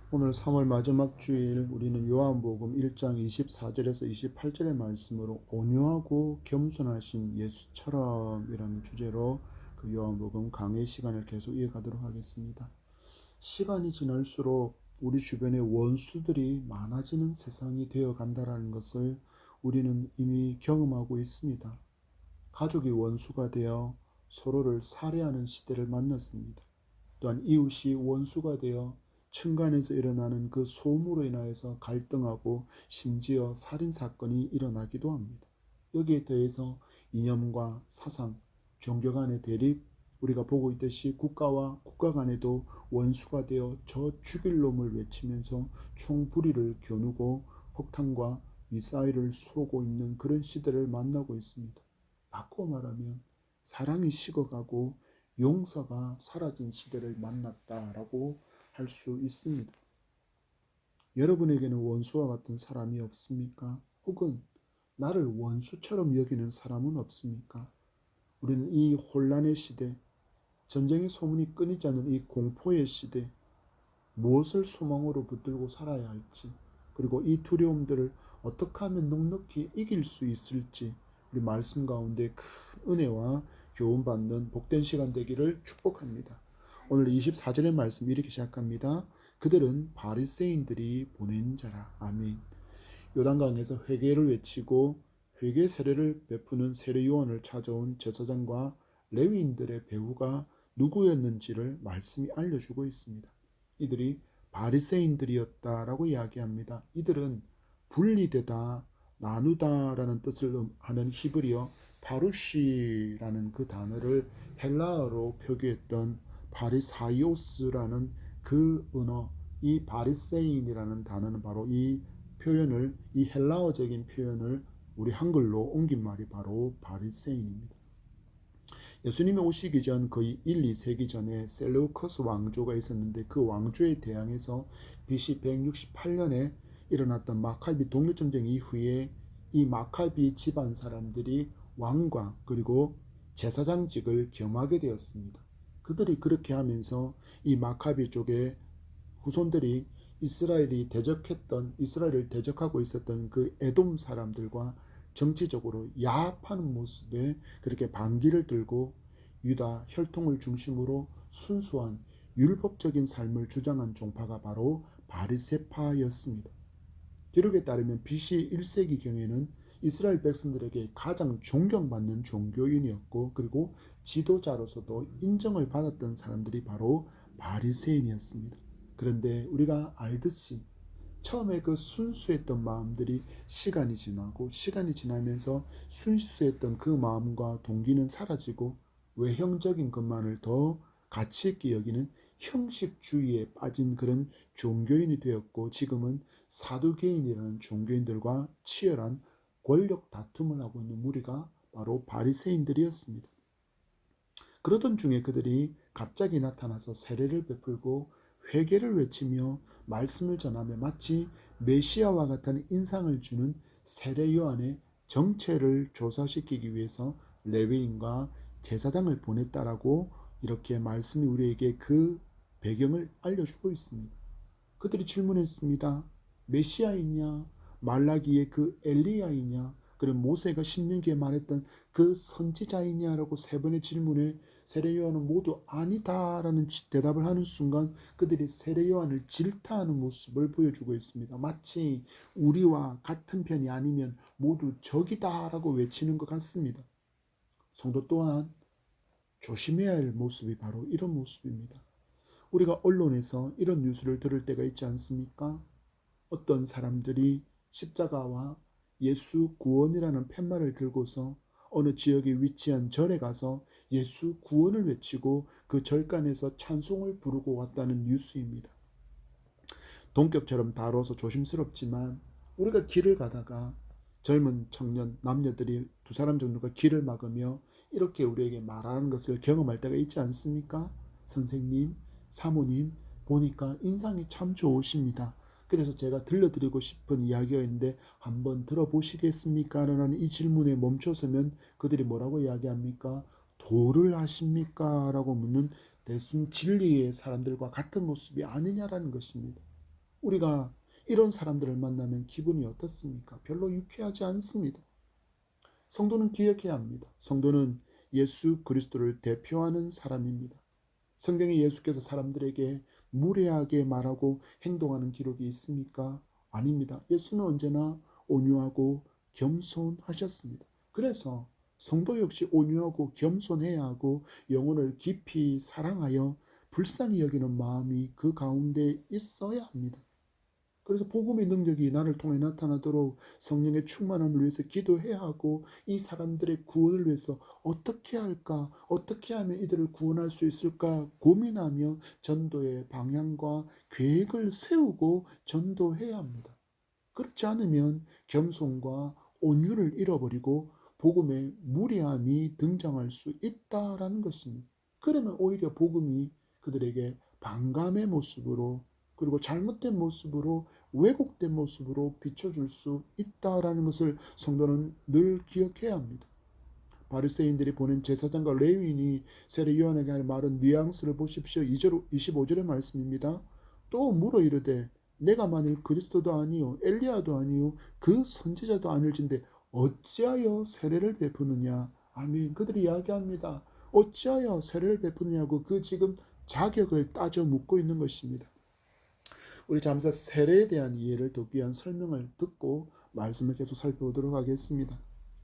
오늘 3월 마지막 주일 우리는 요한복음 1장 24절에서 28절의 말씀으로 온유하고 겸손하신 예수처럼이라는 주제로 그 요한복음 강의 시간을 계속 이어가도록 하겠습니다. 시간이 지날수록 우리 주변에 원수들이 많아지는 세상이 되어 간다는 것을 우리는 이미 경험하고 있습니다. 가족이 원수가 되어 서로를 살해하는 시대를 만났습니다. 또한 이웃이 원수가 되어 층간에서 일어나는 그 소음으로 인하여서 갈등하고 심지어 살인사건이 일어나기도 합니다. 여기에 더해서 이념과 사상, 종교 간의 대립, 우리가 보고 있듯이 국가와 국가 간에도 원수가 되어 저 죽일 놈을 외치면서 총부리를 겨누고 폭탄과 미사일을 쏘고 있는 그런 시대를 만나고 있습니다. 바꾸어 말하면 사랑이 식어가고 용서가 사라진 시대를 만났다라고 할 수 있습니다. 여러분에게는 원수와 같은 사람이 없습니까? 혹은 나를 원수처럼 여기는 사람은 없습니까? 우리는 이 혼란의 시대, 전쟁의 소문이 끊이지 않는 이 공포의 시대, 무엇을 소망으로 붙들고 살아야 할지, 그리고 이 두려움들을 어떻게 하면 넉넉히 이길 수 있을지, 우리 말씀 가운데 큰 은혜와 교훈 받는 복된 시간 되기를 축복합니다. 오늘 24절의 말씀 이렇게 시작합니다. 그들은 바리새인들이 보낸 자라. 아멘. 요단강에서 회개를 외치고 회개 세례를 베푸는 세례요한을 찾아온 제사장과 레위인들의 배후가 누구였는지를 말씀이 알려주고 있습니다. 이들이 바리새인들이었다라고 이야기합니다. 이들은 분리되다, 나누다라는 뜻을 하는 히브리어 파루시라는 그 단어를 헬라어로 표기했던 바리사이오스라는 그 언어, 이 바리새인이라는 단어는 바로 이 헬라어적인 표현을 우리 한글로 옮긴 말이 바로 바리새인입니다. 예수님이 오시기 전 거의 1, 2세기 전에 셀레우커스 왕조가 있었는데 그 왕조에 대항해서 BC 168년에 일어났던 마카비 독립전쟁 이후에 이 마카비 집안 사람들이 왕과 그리고 제사장직을 겸하게 되었습니다. 그들이 그렇게 하면서 이 마카비 쪽의 후손들이 이스라엘을 대적하고 있었던 그 에돔 사람들과 정치적으로 야합하는 모습에 그렇게 반기를 들고 유다 혈통을 중심으로 순수한 율법적인 삶을 주장한 종파가 바로 바리새파였습니다. 기록에 따르면 BC 1세기경에는 이스라엘 백성들에게 가장 존경받는 종교인이었고 그리고 지도자로서도 인정을 받았던 사람들이 바로 바리새인이었습니다. 그런데 우리가 알듯이 처음에 그 순수했던 마음들이 시간이 지나면서 순수했던 그 마음과 동기는 사라지고 외형적인 것만을 더 가치 있게 여기는 형식주의에 빠진 그런 종교인이 되었고 지금은 사두개인이라는 종교인들과 치열한 권력 다툼을 하고 있는 무리가 바로 바리새인들이었습니다. 그러던 중에 그들이 갑자기 나타나서 세례를 베풀고 회개를 외치며 말씀을 전하며 마치 메시아와 같은 인상을 주는 세례 요한의 정체를 조사시키기 위해서 레위인과 제사장을 보냈다라고 이렇게 말씀이 우리에게 그 배경을 알려주고 있습니다. 그들이 질문했습니다. 메시아이냐? 말라기의 그 엘리야이냐? 그리고 모세가 신명기에 말했던 그 선지자이냐라고 세 번의 질문에 세례 요한은 모두 아니다라는 대답을 하는 순간 그들이 세례 요한을 질타하는 모습을 보여주고 있습니다. 마치 우리와 같은 편이 아니면 모두 적이다라고 외치는 것 같습니다. 성도 또한 조심해야 할 모습이 바로 이런 모습입니다. 우리가 언론에서 이런 뉴스를 들을 때가 있지 않습니까? 어떤 사람들이 십자가와 예수 구원이라는 팻말을 들고서 어느 지역에 위치한 절에 가서 예수 구원을 외치고 그 절간에서 찬송을 부르고 왔다는 뉴스입니다. 동격처럼 다뤄서 조심스럽지만 우리가 길을 가다가 젊은 청년 남녀들이 두 사람 정도가 길을 막으며 이렇게 우리에게 말하는 것을 경험할 때가 있지 않습니까? 선생님, 사모님, 보니까 인상이 참 좋으십니다. 그래서 제가 들려드리고 싶은 이야기가 있는데 한번 들어보시겠습니까? 라는 이 질문에 멈춰서면 그들이 뭐라고 이야기합니까? 도를 하십니까? 라고 묻는 대순 진리의 사람들과 같은 모습이 아니냐라는 것입니다. 우리가 이런 사람들을 만나면 기분이 어떻습니까? 별로 유쾌하지 않습니다. 성도는 기억해야 합니다. 성도는 예수 그리스도를 대표하는 사람입니다. 성경에 예수께서 사람들에게 무례하게 말하고 행동하는 기록이 있습니까? 아닙니다. 예수는 언제나 온유하고 겸손하셨습니다. 그래서 성도 역시 온유하고 겸손해야 하고 영혼을 깊이 사랑하여 불쌍히 여기는 마음이 그 가운데 있어야 합니다. 그래서 복음의 능력이 나를 통해 나타나도록 성령의 충만함을 위해서 기도해야 하고, 이 사람들의 구원을 위해서 어떻게 할까, 어떻게 하면 이들을 구원할 수 있을까 고민하며 전도의 방향과 계획을 세우고 전도해야 합니다. 그렇지 않으면 겸손과 온유를 잃어버리고 복음의 무례함이 등장할 수 있다라는 것입니다. 그러면 오히려 복음이 그들에게 반감의 모습으로, 그리고 잘못된 모습으로, 왜곡된 모습으로 비춰줄 수 있다라는 것을 성도는 늘 기억해야 합니다. 바리새인들이 보낸 제사장과 레위인이 세례 요한에게 하는 말은 뉘앙스를 보십시오. 25절의 말씀입니다. 또 물어 이르되 내가 만일 그리스도도 아니요 엘리야도 아니요 그 선지자도 아닐진데 어찌하여 세례를 베푸느냐. 아멘. 그들이 이야기합니다. 어찌하여 세례를 베푸느냐고 그 지금 자격을 따져 묻고 있는 것입니다. 우리 잠시 세례에 대한 이해를 돕기 위한 설명을 듣고 말씀을 계속 살펴보도록 하겠습니다.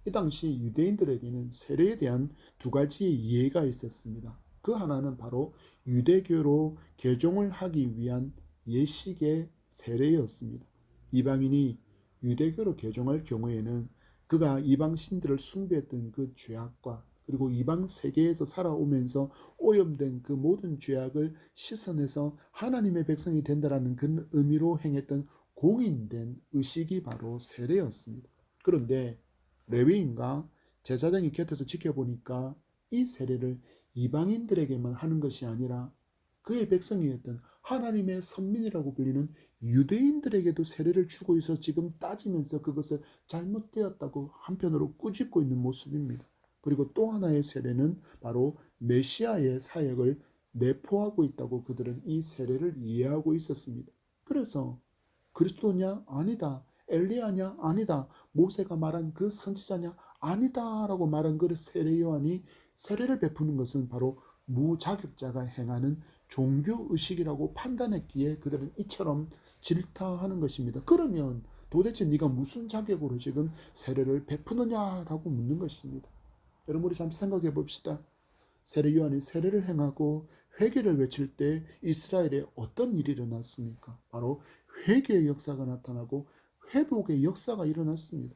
이 당시 유대인들에게는 세례에 대한 두 가지의 이해가 있었습니다. 그 하나는 바로 유대교로 개종을 하기 위한 예식의 세례였습니다. 이방인이 유대교로 개종할 경우에는 그가 이방 신들을 숭배했던 그 죄악과, 그리고 이방 세계에서 살아오면서 오염된 그 모든 죄악을 씻어내서 하나님의 백성이 된다라는 그 의미로 행했던 공인된 의식이 바로 세례였습니다. 그런데 레위인과 제사장이 곁에서 지켜보니까 이 세례를 이방인들에게만 하는 것이 아니라 그의 백성이었던 하나님의 선민이라고 불리는 유대인들에게도 세례를 주고 있어 지금 따지면서 그것을 잘못되었다고 한편으로 꾸짖고 있는 모습입니다. 그리고 또 하나의 세례는 바로 메시아의 사역을 내포하고 있다고 그들은 이 세례를 이해하고 있었습니다. 그래서 그리스도냐? 아니다. 엘리야냐? 아니다. 모세가 말한 그 선지자냐? 아니다 라고 말한 그 세례 요한이 세례를 베푸는 것은 바로 무자격자가 행하는 종교의식이라고 판단했기에 그들은 이처럼 질타하는 것입니다. 그러면 도대체 네가 무슨 자격으로 지금 세례를 베푸느냐라고 묻는 것입니다. 여러분, 우리 잠시 생각해 봅시다. 세례 요한이 세례를 행하고 회개를 외칠 때 이스라엘에 어떤 일이 일어났습니까? 바로 회개의 역사가 나타나고 회복의 역사가 일어났습니다.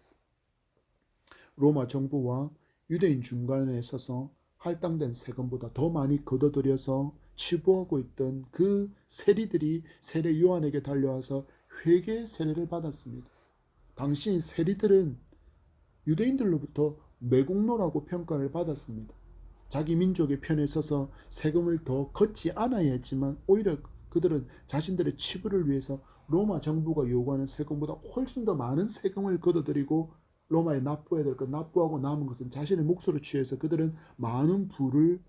로마 정부와 유대인 중간에 서서 할당된 세금보다 더 많이 걷어들여서 치부하고 있던 그 세리들이 세례 요한에게 달려와서 회개의 세례를 받았습니다. 당시 세리들은 유대인들로부터 매국노라고 평가를 받았습니다. 자기 민족의 편에 서서 세금을 더 걷지 않아야 했지만 오히려 그들은 자신들의 치부를 위해서 로마 정부가 요구하는 세금보다 훨씬 더 많은 세금을 걷어들이고 로마에 납부해야 될 것 납부하고 남은 것은 자신의 몫으로 취해서 그들은 많은 부를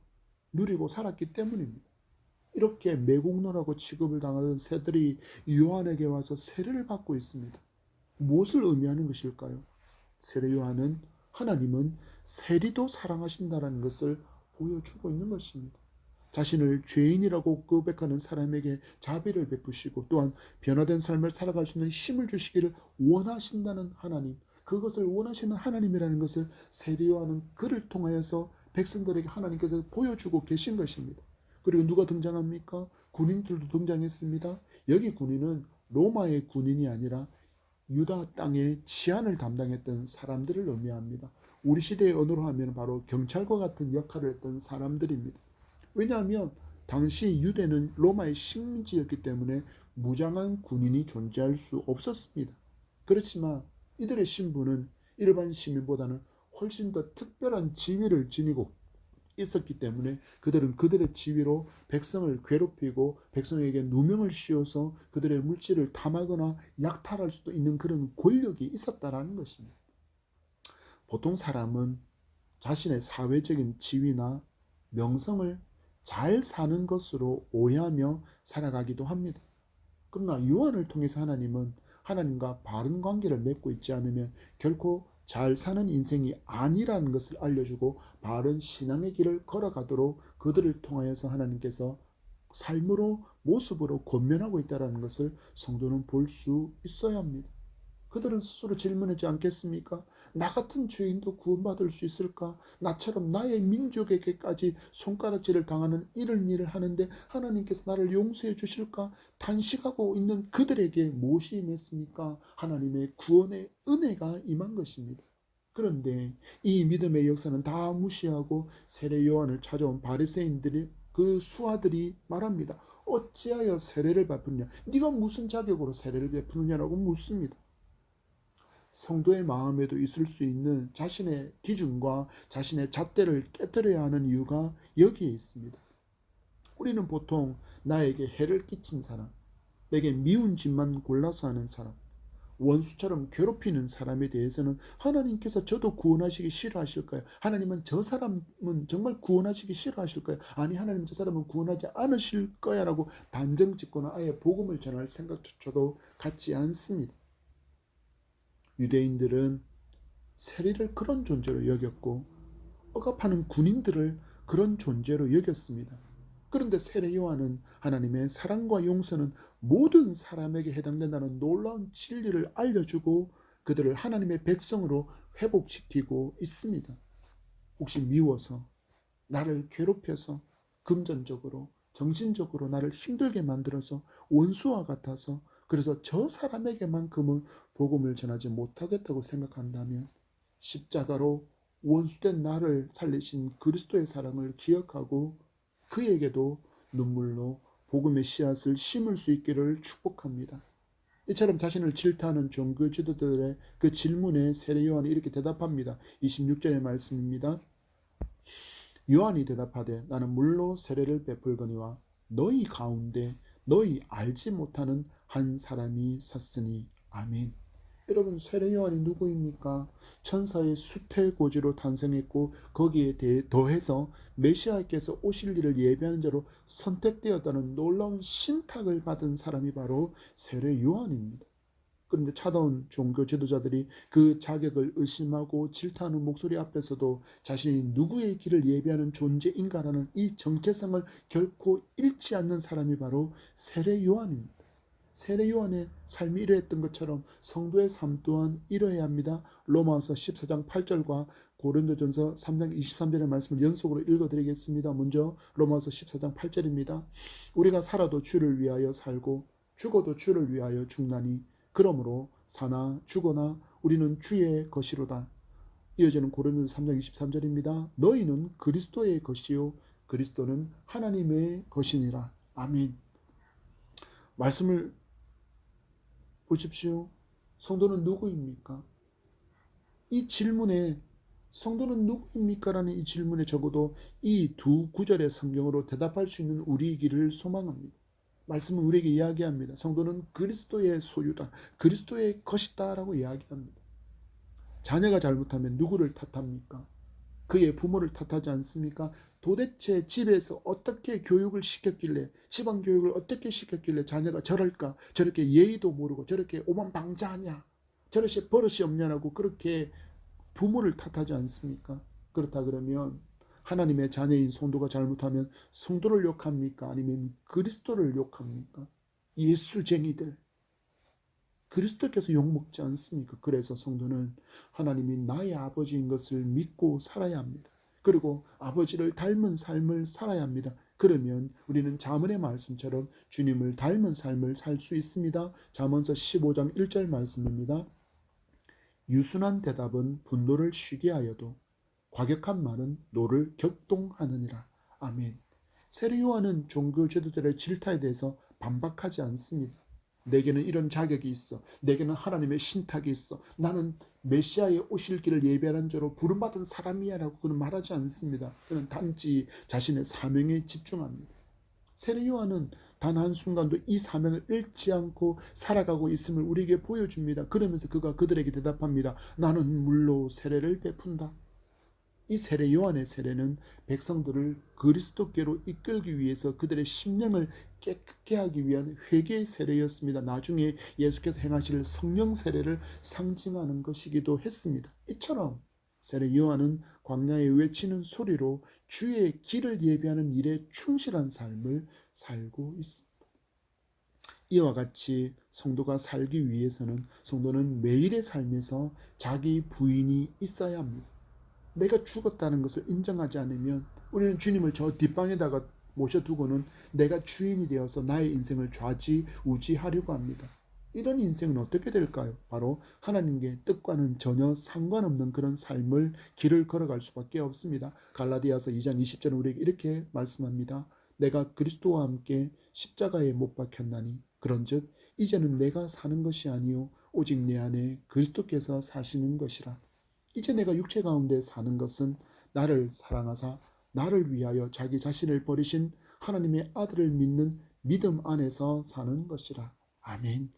누리고 살았기 때문입니다. 이렇게 매국노라고 취급을 당하던 새들이 요한에게 와서 세례를 받고 있습니다. 무엇을 의미하는 것일까요? 세례 요한은 하나님은 세리도 사랑하신다는 것을 보여주고 있는 것입니다. 자신을 죄인이라고 고백하는 사람에게 자비를 베푸시고 또한 변화된 삶을 살아갈 수 있는 힘을 주시기를 원하신다는 하나님, 그것을 원하시는 하나님이라는 것을 세례 요한은 그를 통하여서 백성들에게 하나님께서 보여주고 계신 것입니다. 그리고 누가 등장합니까? 군인들도 등장했습니다. 여기 군인은 로마의 군인이 아니라 유다 땅의 치안을 담당했던 사람들을 의미합니다. 우리 시대의 언어로 하면 바로 경찰과 같은 역할을 했던 사람들입니다. 왜냐하면 당시 유대는 로마의 식민지였기 때문에 무장한 군인이 존재할 수 없었습니다. 그렇지만 이들의 신분은 일반 시민보다는 훨씬 더 특별한 지위를 지니고 있었기 때문에 그들은 그들의 지위로 백성을 괴롭히고 백성에게 누명을 씌워서 그들의 물질을 탐하거나 약탈할 수도 있는 그런 권력이 있었다라는 것입니다. 보통 사람은 자신의 사회적인 지위나 명성을 잘 사는 것으로 오해하며 살아가기도 합니다. 그러나 요한을 통해서 하나님은 하나님과 바른 관계를 맺고 있지 않으면 결코 잘 사는 인생이 아니라는 것을 알려주고 바른 신앙의 길을 걸어가도록 그들을 통하여서 하나님께서 삶으로 모습으로 권면하고 있다는 것을 성도는 볼 수 있어야 합니다. 그들은 스스로 질문하지 않겠습니까? 나 같은 죄인도 구원받을 수 있을까? 나처럼 나의 민족에게까지 손가락질을 당하는 이런 일을 하는데 하나님께서 나를 용서해 주실까? 단식하고 있는 그들에게 무엇이 임했습니까? 하나님의 구원의 은혜가 임한 것입니다. 그런데 이 믿음의 역사는 다 무시하고 세례 요한을 찾아온 바리새인들이 그 수하들이 말합니다. 어찌하여 세례를 베푸느냐? 네가 무슨 자격으로 세례를 베푸느냐라고 묻습니다. 성도의 마음에도 있을 수 있는 자신의 기준과 자신의 잣대를 깨뜨려야 하는 이유가 여기에 있습니다. 우리는 보통 나에게 해를 끼친 사람, 내게 미운 짓만 골라서 하는 사람, 원수처럼 괴롭히는 사람에 대해서는 하나님께서 저도 구원하시기 싫어하실까요? 하나님은 저 사람은 정말 구원하시기 싫어하실까요? 아니, 하나님 저 사람은 구원하지 않으실 거야 라고 단정 짓거나 아예 복음을 전할 생각조차도 갖지 않습니다. 유대인들은 세리를 그런 존재로 여겼고 억압하는 군인들을 그런 존재로 여겼습니다. 그런데 세례 요한은 하나님의 사랑과 용서는 모든 사람에게 해당된다는 놀라운 진리를 알려주고 그들을 하나님의 백성으로 회복시키고 있습니다. 혹시 미워서 나를 괴롭혀서 금전적으로 정신적으로 나를 힘들게 만들어서 원수와 같아서 그래서 저 사람에게만큼은 복음을 전하지 못하겠다고 생각한다면 십자가로 원수된 나를 살리신 그리스도의 사랑을 기억하고 그에게도 눈물로 복음의 씨앗을 심을 수 있기를 축복합니다. 이처럼 자신을 질타하는 종교 지도자들의 그 질문에 세례 요한이 이렇게 대답합니다. 26절의 말씀입니다. 요한이 대답하되 나는 물로 세례를 베풀거니와 너희 가운데 너희 알지 못하는 한 사람이 섰으니 아멘. 여러분, 세례 요한이 누구입니까? 천사의 수태고지로 탄생했고 거기에 더해서 메시아께서 오실 일을 예비하는 자로 선택되었다는 놀라운 신탁을 받은 사람이 바로 세례 요한입니다. 그런데 찾아온 종교 지도자들이 그 자격을 의심하고 질타하는 목소리 앞에서도 자신이 누구의 길을 예비하는 존재인가라는 이 정체성을 결코 잃지 않는 사람이 바로 세례 요한입니다. 세례 요한의 삶이 이러했던 것처럼 성도의 삶 또한 이러해야 합니다. 로마서 14장 8절과 고린도전서 3장 23절의 말씀을 연속으로 읽어드리겠습니다. 먼저 로마서 14장 8절입니다. 우리가 살아도 주를 위하여 살고 죽어도 주를 위하여 죽나니 그러므로 사나 죽거나 우리는 주의 것이로다. 이어지는 고린도전서 3장 23절입니다. 너희는 그리스도의 것이요 그리스도는 하나님의 것이니라. 아멘. 말씀을 보십시오. 성도는 누구입니까? 이 질문에 성도는 누구입니까? 라는 이 질문에 적어도 이 두 구절의 성경으로 대답할 수 있는 우리이기를 소망합니다. 말씀은 우리에게 이야기합니다. 성도는 그리스도의 소유다. 그리스도의 것이다 라고 이야기합니다. 자녀가 잘못하면 누구를 탓합니까? 그의 부모를 탓하지 않습니까? 도대체 집에서 어떻게 교육을 시켰길래 집안 교육을 어떻게 시켰길래 자녀가 저럴까? 저렇게 예의도 모르고 저렇게 오만방자하냐? 저렇게 버릇이 없냐라고 그렇게 부모를 탓하지 않습니까? 그렇다 그러면 하나님의 자녀인 성도가 잘못하면 성도를 욕합니까? 아니면 그리스도를 욕합니까? 예수쟁이들. 그리스도께서 욕먹지 않습니까? 그래서 성도는 하나님이 나의 아버지인 것을 믿고 살아야 합니다. 그리고 아버지를 닮은 삶을 살아야 합니다. 그러면 우리는 잠언의 말씀처럼 주님을 닮은 삶을 살 수 있습니다. 잠언서 15장 1절 말씀입니다. 유순한 대답은 분노를 쉬게 하여도 과격한 말은 노를 격동하느니라. 아멘. 세례 요한은 종교 지도자들의 질타에 대해서 반박하지 않습니다. 내게는 이런 자격이 있어. 내게는 하나님의 신탁이 있어. 나는 메시아의 오실 길을 예비하는 자로 부름받은 사람이야 라고 그는 말하지 않습니다. 그는 단지 자신의 사명에 집중합니다. 세례 요한은 단 한순간도 이 사명을 잃지 않고 살아가고 있음을 우리에게 보여줍니다. 그러면서 그가 그들에게 대답합니다. 나는 물로 세례를 베푼다. 이 세례 요한의 세례는 백성들을 그리스도께로 이끌기 위해서 그들의 심령을 깨끗게 하기 위한 회개의 세례였습니다. 나중에 예수께서 행하실 성령 세례를 상징하는 것이기도 했습니다. 이처럼 세례 요한은 광야에 외치는 소리로 주의 길을 예비하는 일에 충실한 삶을 살고 있습니다. 이와 같이 성도가 살기 위해서는 성도는 매일의 삶에서 자기 부인이 있어야 합니다. 내가 죽었다는 것을 인정하지 않으면 우리는 주님을 저 뒷방에다가 모셔두고는 내가 주인이 되어서 나의 인생을 좌지우지하려고 합니다. 이런 인생은 어떻게 될까요? 바로 하나님의 뜻과는 전혀 상관없는 그런 삶을 길을 걸어갈 수밖에 없습니다. 갈라디아서 2장 20절은 우리에게 이렇게 말씀합니다. 내가 그리스도와 함께 십자가에 못 박혔나니 그런즉 이제는 내가 사는 것이 아니요 오직 내 안에 그리스도께서 사시는 것이라. 이제 내가 육체 가운데 사는 것은 나를 사랑하사 나를 위하여 자기 자신을 버리신 하나님의 아들을 믿는 믿음 안에서 사는 것이라. 아멘.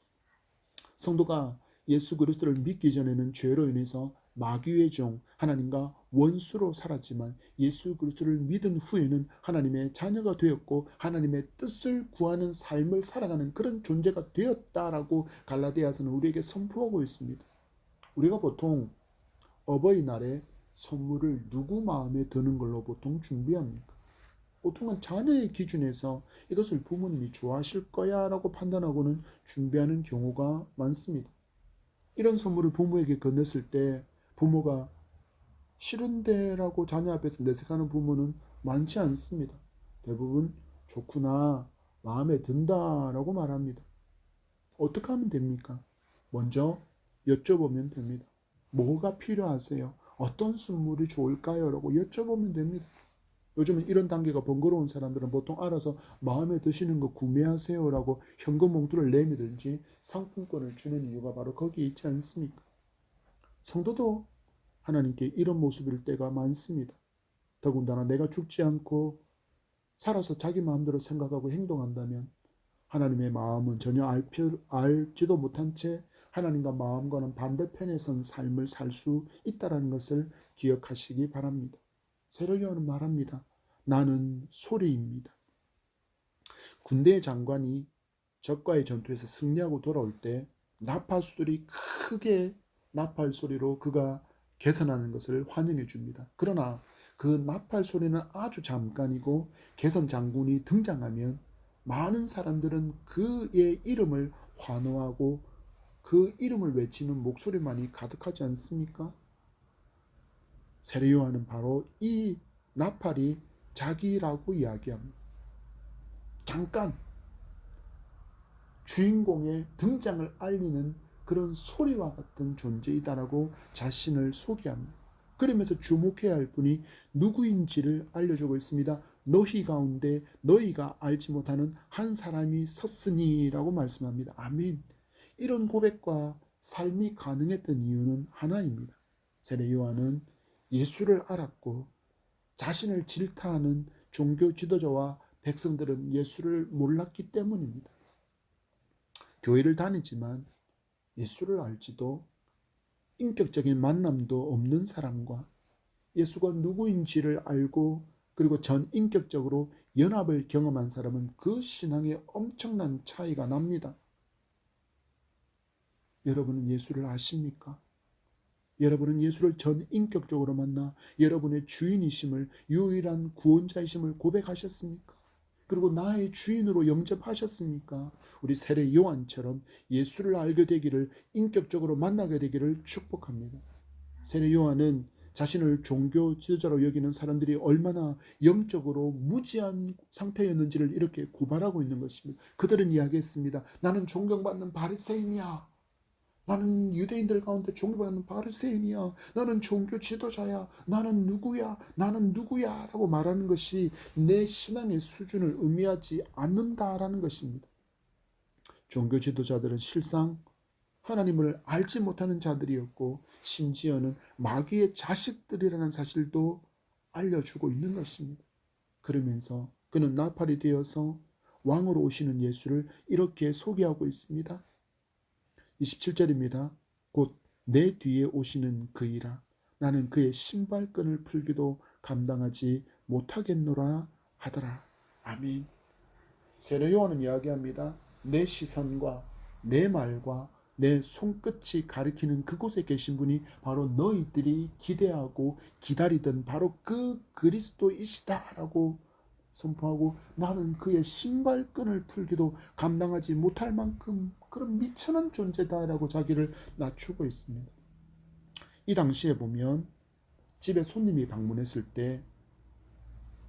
성도가 예수 그리스도를 믿기 전에는 죄로 인해서 마귀의 종, 하나님과 원수로 살았지만 예수 그리스도를 믿은 후에는 하나님의 자녀가 되었고 하나님의 뜻을 구하는 삶을 살아가는 그런 존재가 되었다라고 갈라디아서는 우리에게 선포하고 있습니다. 우리가 보통 어버이날에 선물을 누구 마음에 드는 걸로 보통 준비합니까? 보통은 자녀의 기준에서 이것을 부모님이 좋아하실 거야 라고 판단하고는 준비하는 경우가 많습니다. 이런 선물을 부모에게 건넸을 때 부모가 싫은데 라고 자녀 앞에서 내색하는 부모는 많지 않습니다. 대부분 좋구나, 마음에 든다 라고 말합니다. 어떻게 하면 됩니까? 먼저 여쭤보면 됩니다. 뭐가 필요하세요? 어떤 선물이 좋을까요? 라고 여쭤보면 됩니다. 요즘은 이런 단계가 번거로운 사람들은 보통 알아서 마음에 드시는 거 구매하세요 라고 현금 봉투를 내밀든지 상품권을 주는 이유가 바로 거기에 있지 않습니까? 성도도 하나님께 이런 모습일 때가 많습니다. 더군다나 내가 죽지 않고 살아서 자기 마음대로 생각하고 행동한다면 하나님의 마음은 전혀 알지도 못한 채 하나님과 마음과는 반대편에 선 삶을 살 수 있다는 것을 기억하시기 바랍니다. 세례 요한은 말합니다. 나는 소리입니다. 군대 장관이 적과의 전투에서 승리하고 돌아올 때 나팔수들이 크게 나팔 소리로 그가 개선하는 것을 환영해 줍니다. 그러나 그 나팔 소리는 아주 잠깐이고 개선 장군이 등장하면 많은 사람들은 그의 이름을 환호하고 그 이름을 외치는 목소리만이 가득하지 않습니까? 세례 요한은 바로 이 나팔이 자기라고 이야기합니다. 잠깐 주인공의 등장을 알리는 그런 소리와 같은 존재이다라고 자신을 소개합니다. 그러면서 주목해야 할 분이 누구인지를 알려주고 있습니다. 너희 가운데 너희가 알지 못하는 한 사람이 섰으니라고 말씀합니다. 아멘. 이런 고백과 삶이 가능했던 이유는 하나입니다. 세례 요한은 예수를 알았고 자신을 질타하는 종교 지도자와 백성들은 예수를 몰랐기 때문입니다. 교회를 다니지만 예수를 알지도 인격적인 만남도 없는 사람과 예수가 누구인지를 알고 그리고 전인격적으로 연합을 경험한 사람은 그 신앙에 엄청난 차이가 납니다. 여러분은 예수를 아십니까? 여러분은 예수를 전인격적으로 만나 여러분의 주인이심을 유일한 구원자이심을 고백하셨습니까? 그리고 나의 주인으로 영접하셨습니까? 우리 세례 요한처럼 예수를 알게 되기를 인격적으로 만나게 되기를 축복합니다. 세례 요한은 자신을 종교 지도자로 여기는 사람들이 얼마나 영적으로 무지한 상태였는지를 이렇게 고발하고 있는 것입니다. 그들은 이야기했습니다. 나는 존경받는 바리새인이야. 나는 유대인들 가운데 존경받는 바리새인이야. 나는 종교 지도자야. 나는 누구야? 나는 누구야? 라고 말하는 것이 내 신앙의 수준을 의미하지 않는다라는 것입니다. 종교 지도자들은 실상 하나님을 알지 못하는 자들이었고 심지어는 마귀의 자식들이라는 사실도 알려주고 있는 것입니다. 그러면서 그는 나팔이 되어서 왕으로 오시는 예수를 이렇게 소개하고 있습니다. 27절입니다. 곧 내 뒤에 오시는 그이라 나는 그의 신발끈을 풀기도 감당하지 못하겠노라 하더라. 아멘. 세례 요한은 이야기합니다. 내 시선과 내 말과 내 손끝이 가리키는 그곳에 계신 분이 바로 너희들이 기대하고 기다리던 바로 그 그리스도이시다라고 선포하고, 나는 그의 신발끈을 풀기도 감당하지 못할 만큼 그런 미천한 존재다라고 자기를 낮추고 있습니다. 이 당시에 보면 집에 손님이 방문했을 때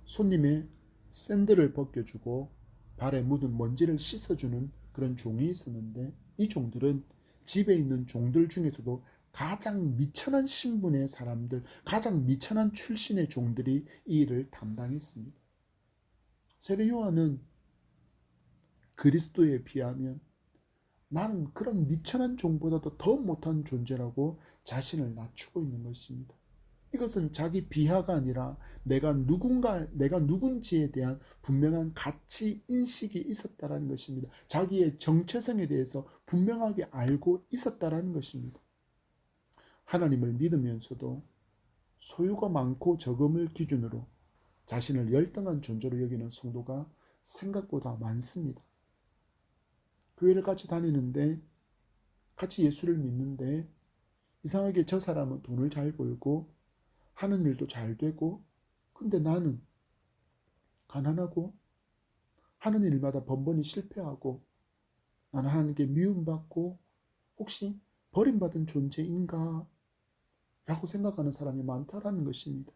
손님의 샌들을 벗겨주고 발에 묻은 먼지를 씻어주는 그런 종이 있었는데, 이 종들은 집에 있는 종들 중에서도 가장 미천한 신분의 사람들, 가장 미천한 출신의 종들이 이 일을 담당했습니다. 세례 요한은 그리스도에 비하면 나는 그런 미천한 종보다도 더 못한 존재라고 자신을 낮추고 있는 것입니다. 이것은 자기 비하가 아니라 내가 누군지에 대한 분명한 가치 인식이 있었다라는 것입니다. 자기의 정체성에 대해서 분명하게 알고 있었다라는 것입니다. 하나님을 믿으면서도 소유가 많고 적음을 기준으로 자신을 열등한 존재로 여기는 성도가 생각보다 많습니다. 교회를 같이 다니는데, 같이 예수를 믿는데, 이상하게 저 사람은 돈을 잘 벌고 하는 일도 잘 되고, 근데 나는 가난하고 하는 일마다 번번이 실패하고, 나는 하나님께 미움받고 혹시 버림받은 존재인가 라고 생각하는 사람이 많다라는 것입니다.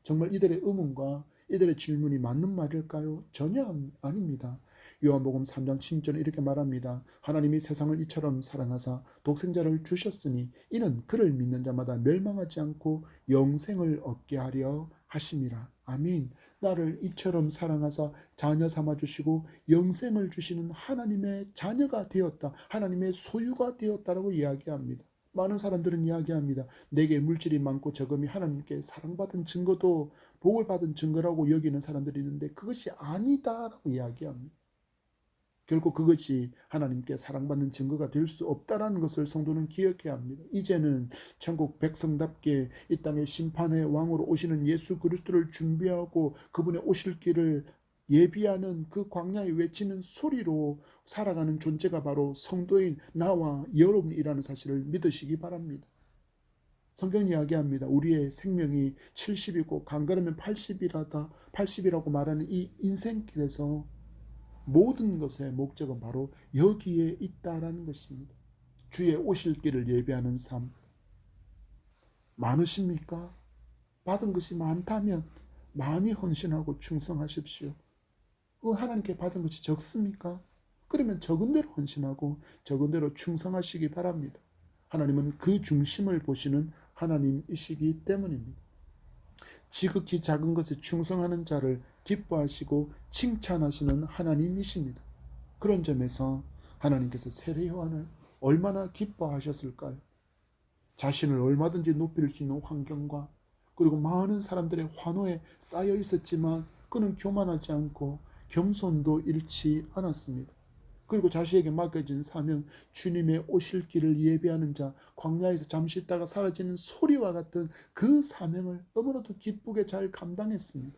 정말 이들의 의문과 이들의 질문이 맞는 말일까요? 전혀 아닙니다. 요한복음 3장 10절에 이렇게 말합니다. 하나님이 세상을 이처럼 사랑하사 독생자를 주셨으니 이는 그를 믿는 자마다 멸망하지 않고 영생을 얻게 하려 하심이라. 아멘. 나를 이처럼 사랑하사 자녀 삼아 주시고 영생을 주시는 하나님의 자녀가 되었다, 하나님의 소유가 되었다라고 이야기합니다. 많은 사람들은 이야기합니다. 내게 물질이 많고 적음이 하나님께 사랑받은 증거도 복을 받은 증거라고 여기는 사람들이 있는데, 그것이 아니다라고 이야기합니다. 결국 그것이 하나님께 사랑받는 증거가 될 수 없다라는 것을 성도는 기억해야 합니다. 이제는 천국 백성답게 이 땅의 심판의 왕으로 오시는 예수 그리스도를 준비하고 그분의 오실 길을 예비하는 그 광야에 외치는 소리로 살아가는 존재가 바로 성도인 나와 여러분이라는 사실을 믿으시기 바랍니다. 성경이 이야기합니다. 우리의 생명이 70이고 강가르면 80이라고 말하는 이 인생길에서 모든 것의 목적은 바로 여기에 있다라는 것입니다. 주의 오실 길을 예비하는 삶 많으십니까? 받은 것이 많다면 많이 헌신하고 충성하십시오. 하나님께 받은 것이 적습니까? 그러면 적은 대로 헌신하고 적은 대로 충성하시기 바랍니다. 하나님은 그 중심을 보시는 하나님이시기 때문입니다. 지극히 작은 것에 충성하는 자를 기뻐하시고 칭찬하시는 하나님이십니다. 그런 점에서 하나님께서 세례 요한을 얼마나 기뻐하셨을까요? 자신을 얼마든지 높일 수 있는 환경과 그리고 많은 사람들의 환호에 쌓여 있었지만 그는 교만하지 않고 겸손도 잃지 않았습니다. 그리고 자신에게 맡겨진 사명, 주님의 오실 길을 예비하는 자, 광야에서 잠시 있다가 사라지는 소리와 같은 그 사명을 너무나도 기쁘게 잘 감당했습니다.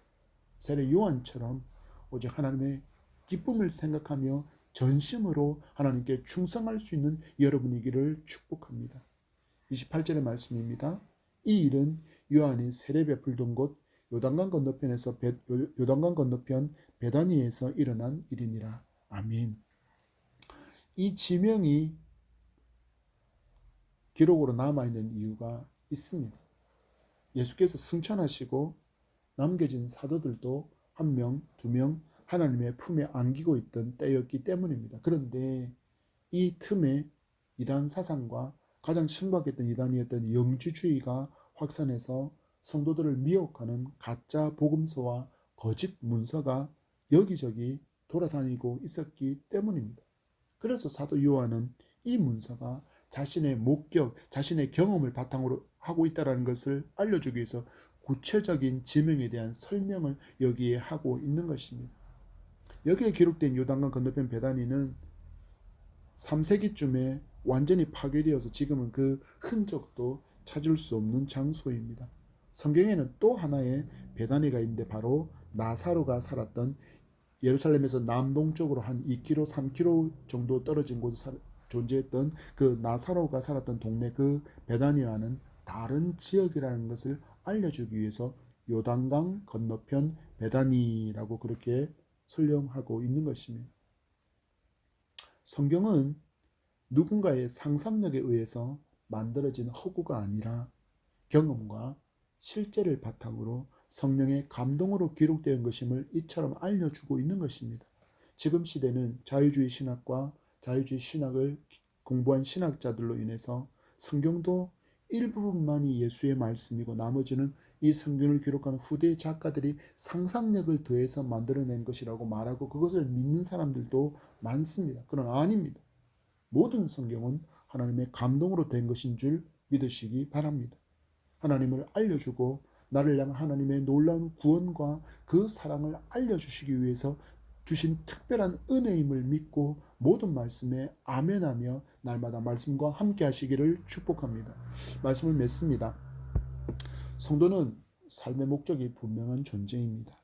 세례 요한처럼 오직 하나님의 기쁨을 생각하며 전심으로 하나님께 충성할 수 있는 여러분이기를 축복합니다. 28절의 말씀입니다. 이 일은 요한이 세례 베풀던 곳 요단강 건너편 베다니에서 일어난 일이니라. 아멘. 이 지명이 기록으로 남아있는 이유가 있습니다. 예수께서 승천하시고 남겨진 사도들도 1명, 2명 하나님의 품에 안기고 있던 때였기 때문입니다. 그런데 이 틈에 이단 사상과 가장 심각했던 이단이었던 영주주의가 확산해서 성도들을 미혹하는 가짜 복음서와 거짓 문서가 여기저기 돌아다니고 있었기 때문입니다. 그래서 사도 요한은 이 문서가 자신의 목격, 자신의 경험을 바탕으로 하고 있다는 것을 알려주기 위해서 구체적인 지명에 대한 설명을 여기에 하고 있는 것입니다. 여기에 기록된 요단강 건너편 베다니는 3세기쯤에 완전히 파괴되어서 지금은 그 흔적도 찾을 수 없는 장소입니다. 성경에는 또 하나의 베다니가 있는데 바로 나사로가 살았던 예루살렘에서 남동쪽으로 한 2km, 3km 정도 떨어진 곳에 존재했던 그 나사로가 살았던 동네 그 베다니와는 다른 지역이라는 것을 알려주기 위해서 요단강 건너편 베다니라고 그렇게 설명하고 있는 것입니다. 성경은 누군가의 상상력에 의해서 만들어진 허구가 아니라 경험과 실제를 바탕으로 성령의 감동으로 기록된 것임을 이처럼 알려주고 있는 것입니다. 지금 시대는 자유주의 신학과 자유주의 신학을 공부한 신학자들로 인해서 성경도 일부분만이 예수의 말씀이고 나머지는 이 성경을 기록한 후대 작가들이 상상력을 더해서 만들어낸 것이라고 말하고 그것을 믿는 사람들도 많습니다. 그러나 아닙니다. 모든 성경은 하나님의 감동으로 된 것인 줄 믿으시기 바랍니다. 하나님을 알려주고 나를 향한 하나님의 놀라운 구원과 그 사랑을 알려주시기 위해서 주신 특별한 은혜임을 믿고 모든 말씀에 아멘하며 날마다 말씀과 함께 하시기를 축복합니다. 말씀을 맺습니다. 성도는 삶의 목적이 분명한 존재입니다.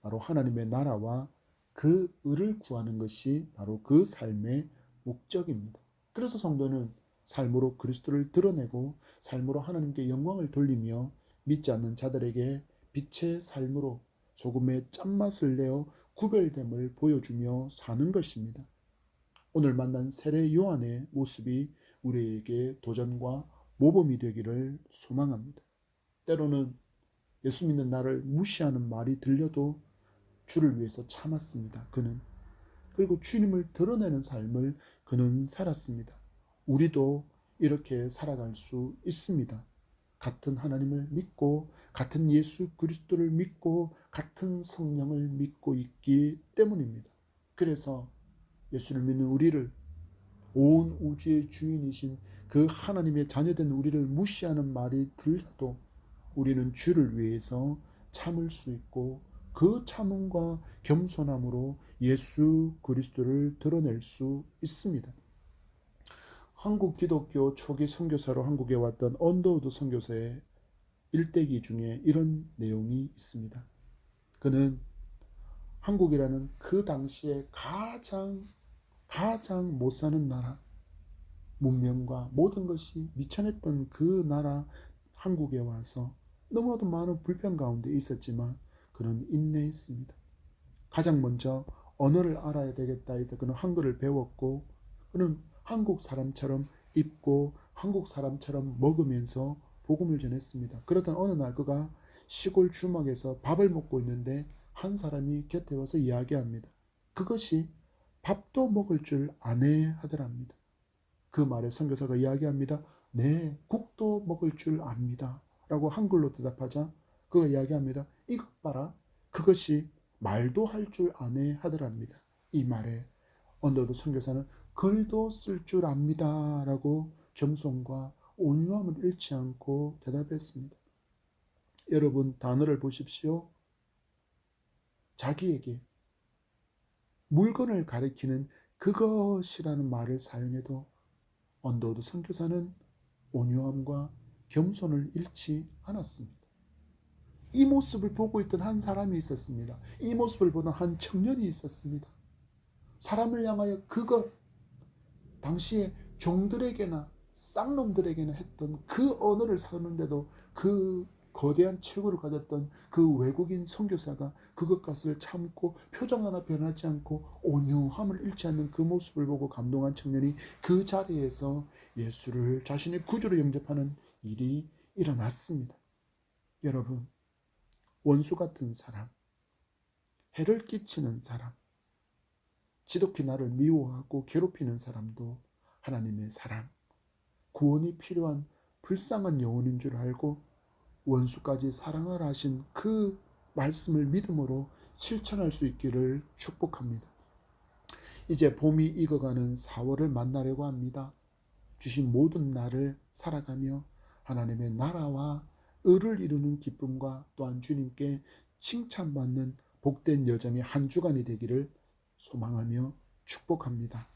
바로 하나님의 나라와 그 의를 구하는 것이 바로 그 삶의 목적입니다. 그래서 성도는 삶으로 그리스도를 드러내고 삶으로 하나님께 영광을 돌리며 믿지 않는 자들에게 빛의 삶으로 소금의 짠맛을 내어 구별됨을 보여주며 사는 것입니다. 오늘 만난 세례 요한의 모습이 우리에게 도전과 모범이 되기를 소망합니다. 때로는 예수 믿는 나를 무시하는 말이 들려도 주를 위해서 참았습니다. 그는 그리고 주님을 드러내는 삶을 그는 살았습니다. 우리도 이렇게 살아갈 수 있습니다. 같은 하나님을 믿고 같은 예수 그리스도를 믿고 같은 성령을 믿고 있기 때문입니다. 그래서 예수를 믿는 우리를 온 우주의 주인이신 그 하나님의 자녀된 우리를 무시하는 말이 들려도 우리는 주를 위해서 참을 수 있고 그 참음과 겸손함으로 예수 그리스도를 드러낼 수 있습니다. 한국 기독교 초기 선교사로 한국에 왔던 언더우드 선교사의 일대기 중에 이런 내용이 있습니다. 그는 한국이라는 그 당시에 가장 못 사는 나라, 문명과 모든 것이 미천했던 그 나라 한국에 와서 너무나도 많은 불편 가운데 있었지만 그는 인내했습니다. 가장 먼저 언어를 알아야 되겠다 해서 그는 한글을 배웠고 그는 한국 사람처럼 입고 한국 사람처럼 먹으면서 복음을 전했습니다. 그러던 어느 날 그가 시골 주막에서 밥을 먹고 있는데 한 사람이 곁에 와서 이야기합니다. 그것이 밥도 먹을 줄 아네 하더랍니다. 그 말에 선교사가 이야기합니다. 네, 국도 먹을 줄 압니다. 라고 한글로 대답하자 그가 이야기합니다. 이것 봐라. 그것이 말도 할 줄 아네 하더랍니다. 이 말에 언더우드 선교사는 글도 쓸 줄 압니다. 라고 겸손과 온유함을 잃지 않고 대답했습니다. 여러분 단어를 보십시오. 자기에게 물건을 가리키는 그것이라는 말을 사용해도 언더우드 선교사는 온유함과 겸손을 잃지 않았습니다. 이 모습을 보고 있던 한 사람이 있었습니다. 이 모습을 보던 한 청년이 있었습니다. 사람을 향하여 그것, 당시에 종들에게나 쌍놈들에게나 했던 그 언어를 쓰는데도 그 거대한 체구를 가졌던 그 외국인 선교사가 그것을 참고 표정 하나 변하지 않고 온유함을 잃지 않는 그 모습을 보고 감동한 청년이 그 자리에서 예수를 자신의 구주로 영접하는 일이 일어났습니다. 여러분, 원수 같은 사람, 해를 끼치는 사람, 지독히 나를 미워하고 괴롭히는 사람도 하나님의 사랑, 구원이 필요한 불쌍한 영혼인 줄 알고 원수까지 사랑하라 하신 그 말씀을 믿음으로 실천할 수 있기를 축복합니다. 이제 봄이 익어가는 4월을 만나려고 합니다. 주신 모든 날을 살아가며 하나님의 나라와 의를 이루는 기쁨과 또한 주님께 칭찬받는 복된 여정의 한 주간이 되기를 소망하며 축복합니다.